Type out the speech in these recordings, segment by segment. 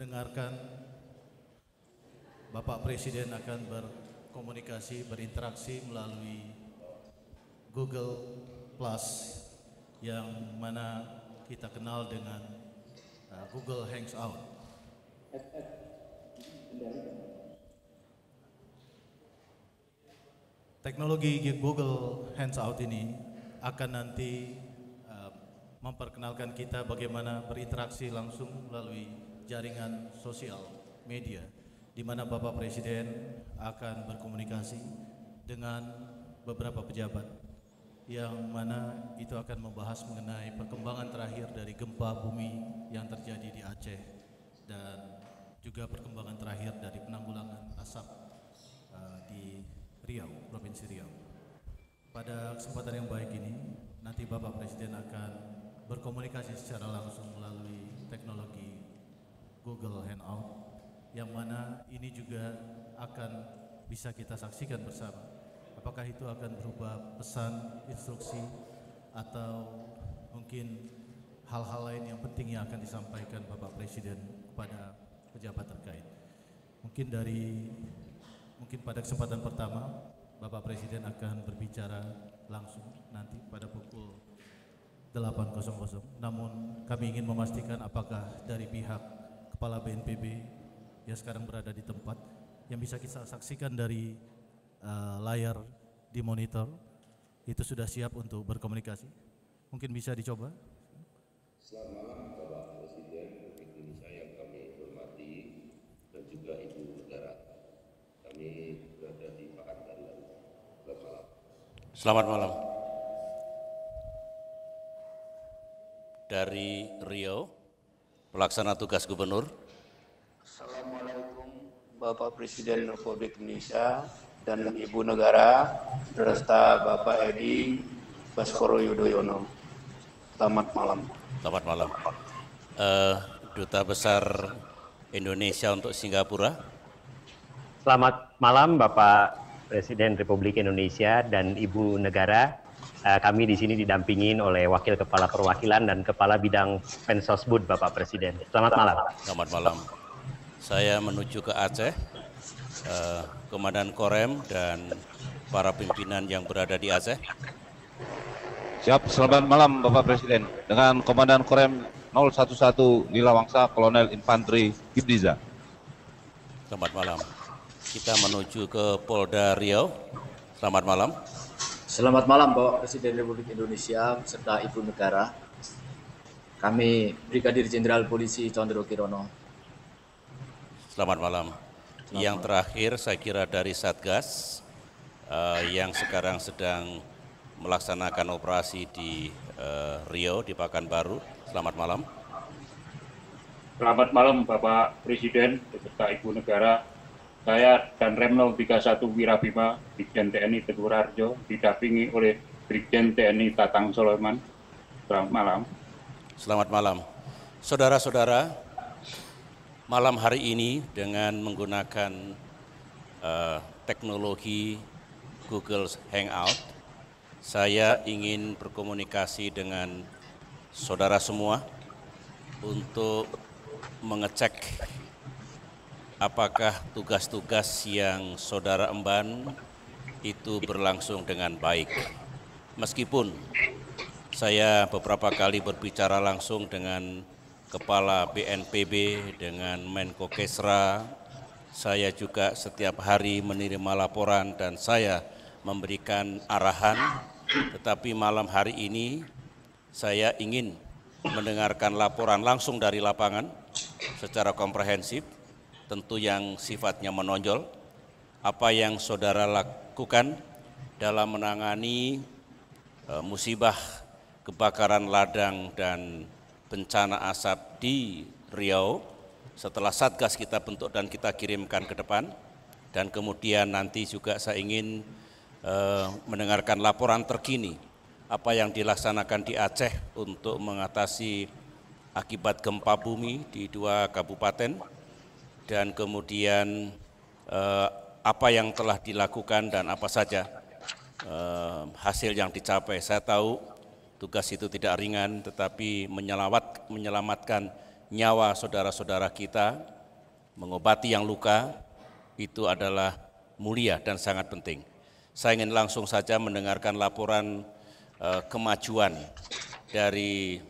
mendengarkan Bapak Presiden akan berkomunikasi, berinteraksi melalui Google Plus yang mana kita kenal dengan Google Hangout. Teknologi Google Hangout ini akan nanti memperkenalkan kita bagaimana berinteraksi langsung melalui jaringan sosial media, di mana Bapak Presiden akan berkomunikasi dengan beberapa pejabat, yang mana itu akan membahas mengenai perkembangan terakhir dari gempa bumi yang terjadi di Aceh dan juga perkembangan terakhir dari penanggulangan asap di Riau, Provinsi Riau. Pada kesempatan yang baik ini, nanti Bapak Presiden akan berkomunikasi secara langsung melalui teknologi Google Hangout, yang mana ini juga akan bisa kita saksikan bersama. Apakah itu akan berupa pesan, instruksi, atau mungkin hal-hal lain yang penting yang akan disampaikan Bapak Presiden kepada pejabat terkait. Mungkin pada kesempatan pertama Bapak Presiden akan berbicara langsung nanti pada pukul 8.00. Namun kami ingin memastikan apakah dari pihak Kepala BNPB yang sekarang berada di tempat, yang bisa kita saksikan dari layar di monitor, itu sudah siap untuk berkomunikasi. Mungkin bisa dicoba. Selamat malam Bapak Presiden Republik Indonesia yang kami hormati dan juga Ibu Negara. Kami berada di Pekanbaru. Selamat malam. Selamat malam. Dari Riau, pelaksana tugas gubernur. Assalamualaikum Bapak Presiden Republik Indonesia dan Ibu Negara beserta Bapak Edi Baskoro Yudhoyono. Selamat malam. Selamat malam. Duta Besar Indonesia untuk Singapura. Selamat malam Bapak Presiden Republik Indonesia dan Ibu Negara. Kami di sini didampingin oleh Wakil Kepala Perwakilan dan Kepala Bidang Pensosbud Bapak Presiden. Selamat malam. Selamat malam. Saya menuju ke Aceh, Komandan Korem dan para pimpinan yang berada di Aceh. Siap, selamat malam Bapak Presiden. Dengan Komandan Korem 011 Lila Wangsa, Kolonel Infanteri Ibniza. Selamat malam. Kita menuju ke Polda Riau. Selamat malam. Selamat malam Bapak Presiden Republik Indonesia serta Ibu Negara. Kami Brigadir Jenderal Polisi Condro Kirono. Selamat malam. Yang terakhir saya kira dari Satgas yang sekarang sedang melaksanakan operasi di Riau, di Pekanbaru. Selamat malam. Selamat malam Bapak Presiden beserta Ibu Negara. Saya dan Remno 31 Wirabima, Brigjen TNI Teguh Rarjo, didampingi oleh Brigjen TNI Tatang Sulaiman. Selamat malam. Selamat malam. Saudara-saudara, malam hari ini dengan menggunakan teknologi Google Hangout, saya ingin berkomunikasi dengan saudara semua untuk mengecek apakah tugas-tugas yang saudara emban itu berlangsung dengan baik. Meskipun saya beberapa kali berbicara langsung dengan Kepala BNPB, dengan Menko Kesra, saya juga setiap hari menerima laporan dan saya memberikan arahan, tetapi malam hari ini saya ingin mendengarkan laporan langsung dari lapangan secara komprehensif, tentu yang sifatnya menonjol, apa yang saudara lakukan dalam menangani musibah kebakaran ladang dan bencana asap di Riau setelah Satgas kita bentuk dan kita kirimkan ke depan, dan kemudian nanti juga saya ingin mendengarkan laporan terkini apa yang dilaksanakan di Aceh untuk mengatasi akibat gempa bumi di 2 kabupaten, dan kemudian apa yang telah dilakukan dan apa saja hasil yang dicapai. Saya tahu tugas itu tidak ringan, tetapi menyelamatkan nyawa saudara-saudara kita mengobati yang luka itu adalah mulia dan sangat penting. Saya ingin langsung saja mendengarkan laporan kemajuan dari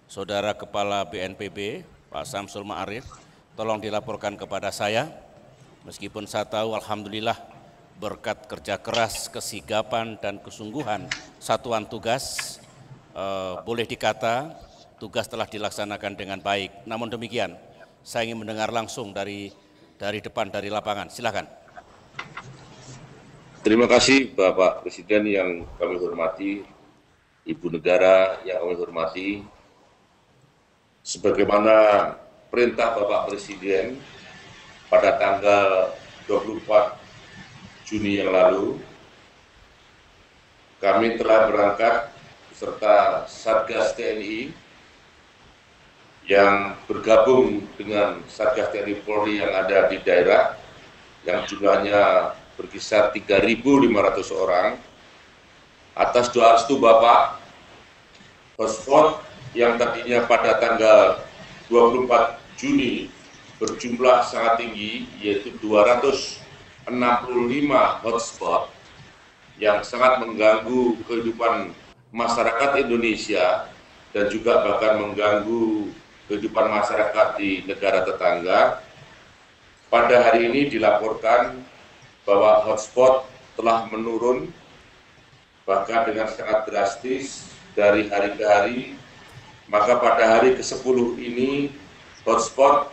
Saudara Kepala BNPB, Pak Samsul Ma'arif. Tolong dilaporkan kepada saya, meskipun saya tahu alhamdulillah berkat kerja keras, kesigapan dan kesungguhan satuan tugas, boleh dikata tugas telah dilaksanakan dengan baik. Namun demikian, saya ingin mendengar langsung dari depan, dari lapangan. Silakan. Terima kasih Bapak Presiden yang kami hormati, Ibu Negara yang kami hormati. Sebagaimana perintah Bapak Presiden pada tanggal 24 Juni yang lalu, kami telah berangkat beserta Satgas TNI yang bergabung dengan Satgas TNI Polri yang ada di daerah, yang jumlahnya berkisar 3.500 orang. Atas doa restu Bapak, hotspot yang tadinya pada tanggal 24 Juni berjumlah sangat tinggi, yaitu 265 hotspot yang sangat mengganggu kehidupan masyarakat Indonesia dan juga bahkan mengganggu kehidupan masyarakat di negara tetangga. Pada hari ini dilaporkan bahwa hotspot telah menurun, bahkan dengan sangat drastis dari hari ke hari. Maka pada hari ke-10 ini hotspot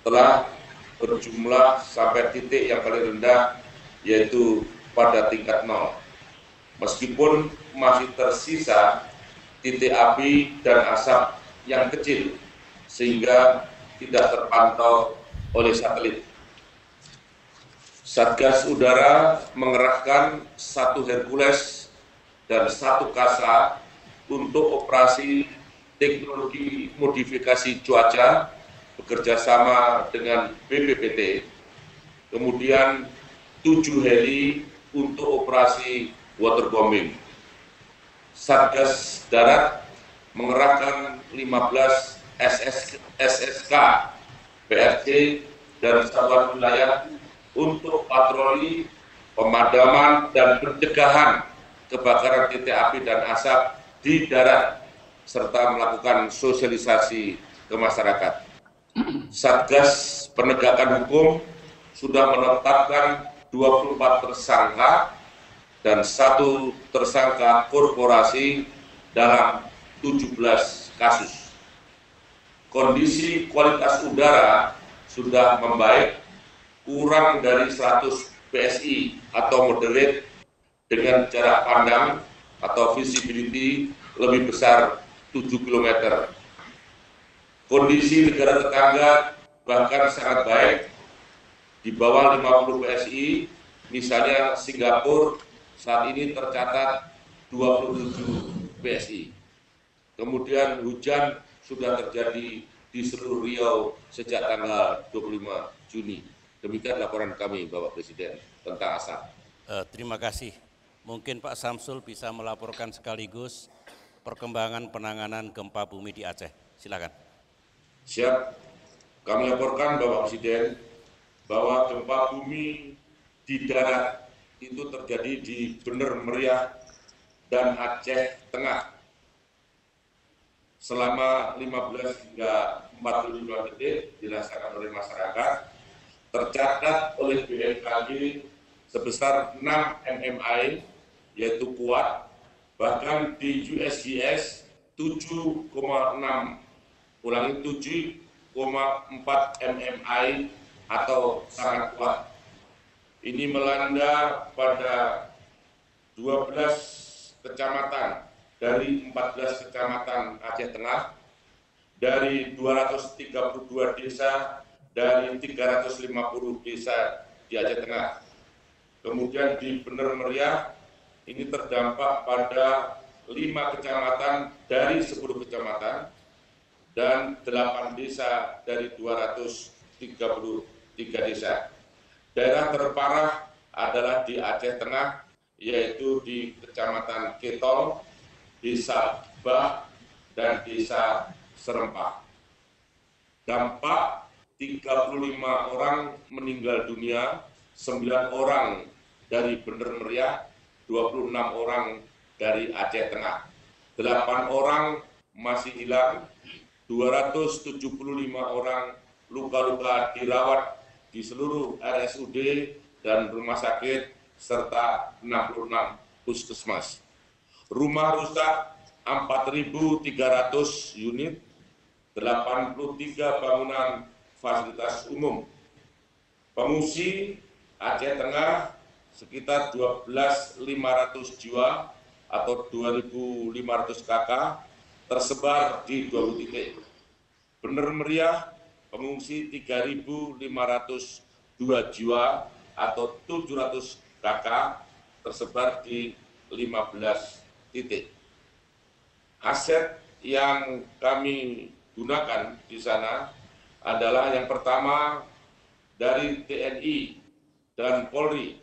telah berjumlah sampai titik yang paling rendah, yaitu pada tingkat 0. Meskipun masih tersisa titik api dan asap yang kecil, sehingga tidak terpantau oleh satelit. Satgas Udara mengerahkan 1 Hercules dan 1 Kasa untuk operasi teknologi modifikasi cuaca bekerja sama dengan BPPT, kemudian 7 heli untuk operasi waterbombing. Satgas Darat mengerahkan 15 SSK, PRC, dan satuan wilayah untuk patroli, pemadaman, dan pencegahan kebakaran titik api dan asap di darat, serta melakukan sosialisasi ke masyarakat. Satgas Penegakan Hukum sudah menetapkan 24 tersangka dan 1 tersangka korporasi dalam 17 kasus. Kondisi kualitas udara sudah membaik, kurang dari 100 PSI atau moderate dengan jarak pandang atau visibility lebih besar 7 km. Kondisi negara tetangga bahkan sangat baik, di bawah 50 PSI, misalnya Singapura saat ini tercatat 27 PSI. Kemudian hujan sudah terjadi di seluruh Riau sejak tanggal 25 Juni. Demikian laporan kami, Bapak Presiden, tentang asap. Terima kasih. Mungkin Pak Samsul bisa melaporkan sekaligus perkembangan penanganan gempa bumi di Aceh. Silakan. Siap. Kami laporkan Bapak Presiden bahwa gempa bumi di darat itu terjadi di Bener Meriah dan Aceh Tengah selama 15 hingga 45 detik dirasakan oleh masyarakat. Tercatat oleh BMKG sebesar 6 mmi, yaitu kuat, bahkan di USGS 7,6, ulangi 7,4 mmi atau sangat kuat. Ini melanda pada 12 kecamatan dari 14 kecamatan Aceh Tengah, dari 232 desa dari 350 desa di Aceh Tengah. Kemudian di Bener Meriah ini terdampak pada 5 kecamatan dari 10 kecamatan dan 8 desa dari 233 desa. Daerah terparah adalah di Aceh Tengah, yaitu di Kecamatan Ketol, Desa Bah, dan Desa Serempak. Dampak 35 orang meninggal dunia, 9 orang dari Bener Meriah, 26 orang dari Aceh Tengah. 8 orang masih hilang, 275 orang luka-luka dirawat di seluruh RSUD dan rumah sakit, serta 66 puskesmas. Rumah rusak 4.300 unit, 83 bangunan fasilitas umum. Pengungsi Aceh Tengah sekitar 12.500 jiwa atau 2.500 KK tersebar di 20 titik. Bener Meriah pengungsi 3.502 jiwa atau 700 KK tersebar di 15 titik. Aset yang kami gunakan di sana adalah yang pertama dari TNI dan Polri,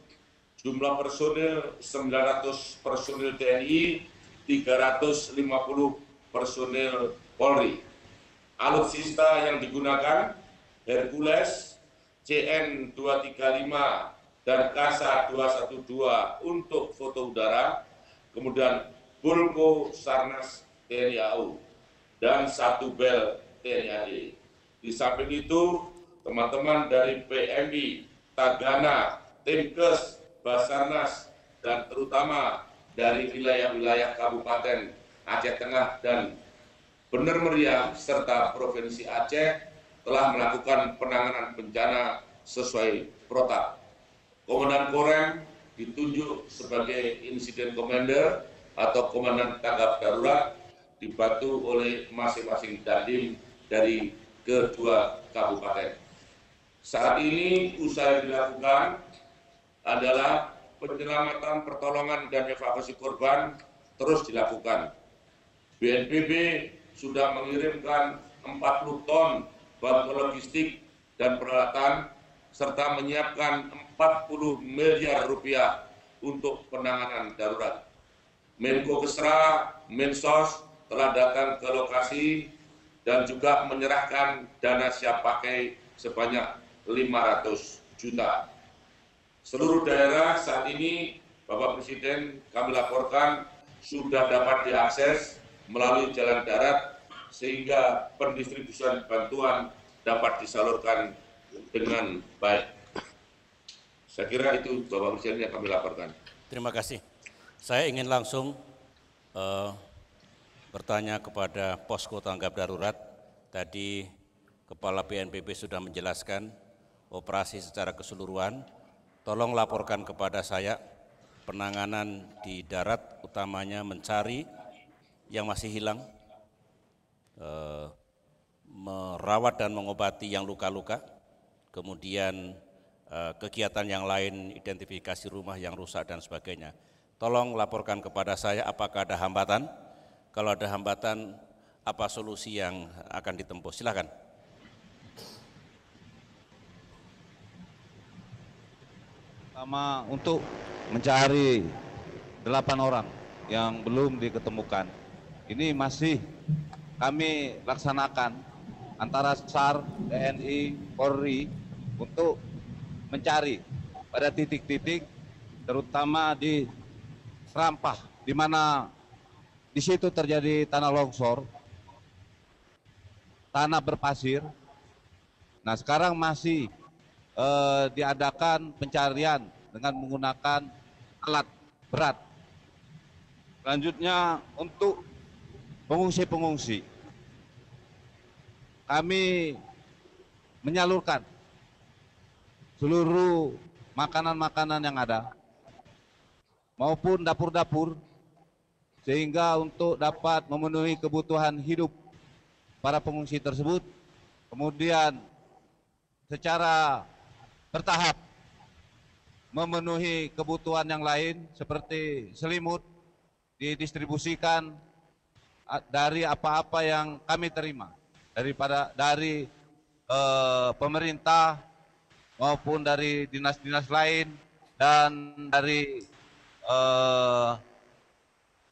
jumlah personil 900 personil TNI, 350 personil Polri. Alutsista yang digunakan Hercules, CN-235 dan Kasa 212 untuk foto udara, kemudian Bulko Sarnas TNI AU dan 1 bel TNI AD. Di samping itu, teman-teman dari PMI, Tagana, Timkes, Basarnas, dan terutama dari wilayah-wilayah Kabupaten Aceh Tengah dan Bener Meriah serta Provinsi Aceh telah melakukan penanganan bencana sesuai protap. Komandan Korem ditunjuk sebagai Incident Commander atau Komandan Tanggap Darurat, dibantu oleh masing-masing dandim dari kedua kabupaten. Saat ini usaha yang dilakukan adalah penyelamatan, pertolongan, dan evakuasi korban terus dilakukan. BNPB sudah mengirimkan 40 ton bantuan logistik dan peralatan, serta menyiapkan 40 miliar rupiah untuk penanganan darurat. Menko Kesra, Mensos telah datang ke lokasi dan juga menyerahkan dana siap pakai sebanyak 500 juta. Seluruh daerah saat ini, Bapak Presiden, kami laporkan sudah dapat diakses melalui jalan darat sehingga pendistribusian bantuan dapat disalurkan dengan baik. Saya kira itu Bapak Presiden yang kami laporkan. Terima kasih. Saya ingin langsung bertanya kepada posko tanggap darurat. Tadi Kepala BNPB sudah menjelaskan operasi secara keseluruhan. Tolong laporkan kepada saya penanganan di darat, utamanya mencari yang masih hilang, merawat dan mengobati yang luka-luka, kemudian kegiatan yang lain, identifikasi rumah yang rusak dan sebagainya. Tolong laporkan kepada saya apakah ada hambatan. Kalau ada hambatan, apa solusi yang akan ditempuh? Silakan. Pertama, untuk mencari 8 orang yang belum diketemukan. Ini masih kami laksanakan antara SAR, TNI, Polri untuk mencari pada titik-titik terutama di Rampah, di mana di situ terjadi tanah longsor, tanah berpasir. Nah, sekarang masih diadakan pencarian dengan menggunakan alat berat. Selanjutnya untuk pengungsi-pengungsi, kami menyalurkan seluruh makanan-makanan yang ada maupun dapur-dapur sehingga untuk dapat memenuhi kebutuhan hidup para pengungsi tersebut. Kemudian secara bertahap memenuhi kebutuhan yang lain seperti selimut didistribusikan dari apa-apa yang kami terima dari pemerintah maupun dari dinas-dinas lain dan dari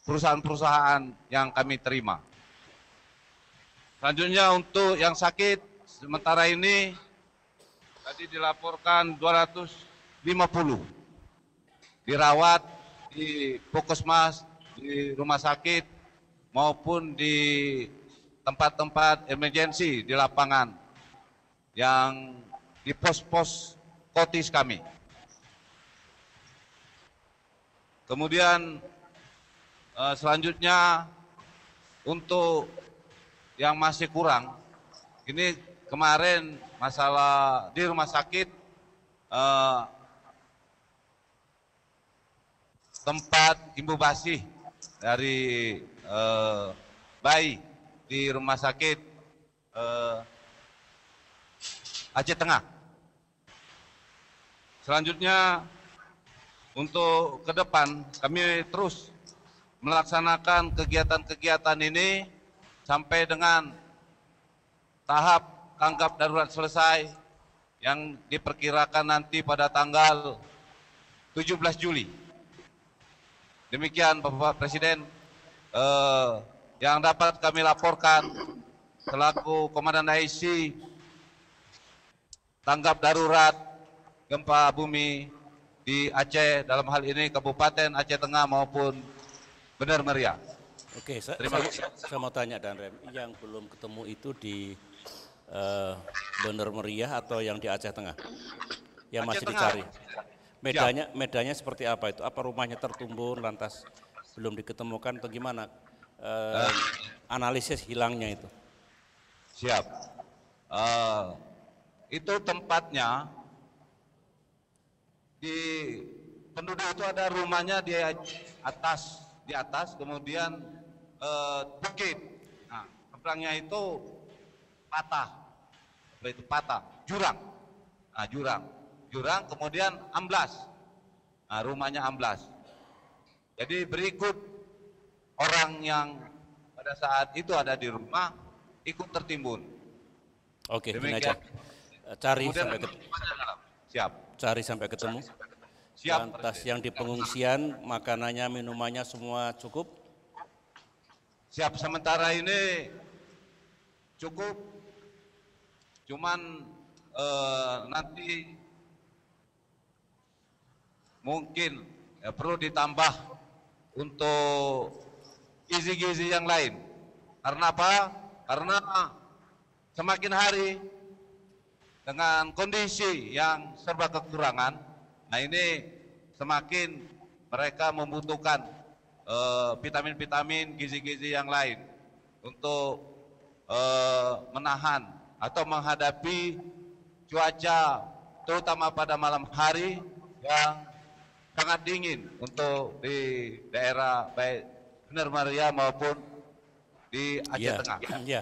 perusahaan-perusahaan yang kami terima. Selanjutnya untuk yang sakit sementara ini Tadi dilaporkan 250 dirawat di puskesmas, di rumah sakit maupun di tempat-tempat emergensi di lapangan yang di pos-pos kotis kami. Kemudian selanjutnya untuk yang masih kurang, ini kemarin masalah di rumah sakit tempat inkubasi dari bayi di rumah sakit Aceh Tengah. Selanjutnya untuk ke depan kami terus melaksanakan kegiatan-kegiatan ini sampai dengan tahap tanggap darurat selesai yang diperkirakan nanti pada tanggal 17 Juli. Demikian Bapak Presiden yang dapat kami laporkan selaku Komandan IC tanggap darurat gempa bumi di Aceh, dalam hal ini Kabupaten Aceh Tengah maupun Bener Meriah. Oke, saya mau tanya Dan Rem, yang belum ketemu itu di Bener Meriah atau yang di Aceh Tengah? Yang masih dicari. Medannya seperti apa itu? Apa rumahnya tertimbun lantas belum diketemukan atau gimana? Analisis hilangnya itu. Siap. Itu tempatnya di penduduk itu ada rumahnya di atas kemudian bukit. Nah, seberangnya itu patah, jurang. Nah, jurang kemudian amblas. Nah, rumahnya amblas. Jadi berikut orang yang pada saat itu ada di rumah ikut tertimbun. Oke, ini aja. Cari kemudian sampai ketemu. Siap. Cari sampai ketemu. Siap. Lantas yang di pengungsian, makanannya, minumannya semua cukup? Siap, sementara ini cukup. Cuman nanti mungkin perlu ditambah untuk gizi-gizi yang lain. Karena apa? Karena semakin hari dengan kondisi yang serba kekurangan, nah ini semakin mereka membutuhkan vitamin-vitamin, gizi-gizi yang lain untuk menahan atau menghadapi cuaca terutama pada malam hari yang sangat dingin untuk di daerah baik Bener Meriah maupun di Aceh Tengah. Iya.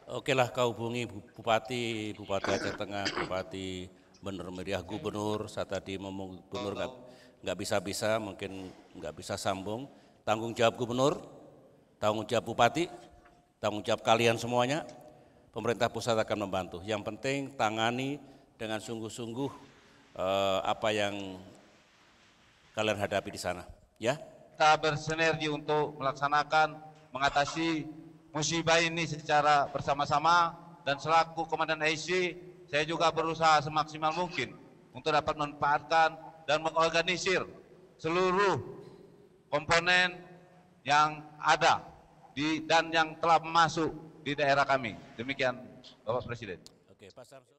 Oke lah, kau hubungi Bupati Aceh Tengah, Bupati Bener Meriah, Gubernur. Saya tadi ngomong Gubernur nggak bisa, mungkin nggak bisa sambung. Tanggung jawab Gubernur, tanggung jawab Bupati, tanggung jawab kalian semuanya. Pemerintah pusat akan membantu. Yang penting tangani dengan sungguh-sungguh apa yang kalian hadapi di sana, ya. Kita bersinergi untuk melaksanakan mengatasi musibah ini secara bersama-sama, dan selaku Komandan IC saya juga berusaha semaksimal mungkin untuk dapat memanfaatkan dan mengorganisir seluruh komponen yang ada dan yang telah masuk di daerah kami. Demikian Bapak Presiden. Oke, Pak Samsul.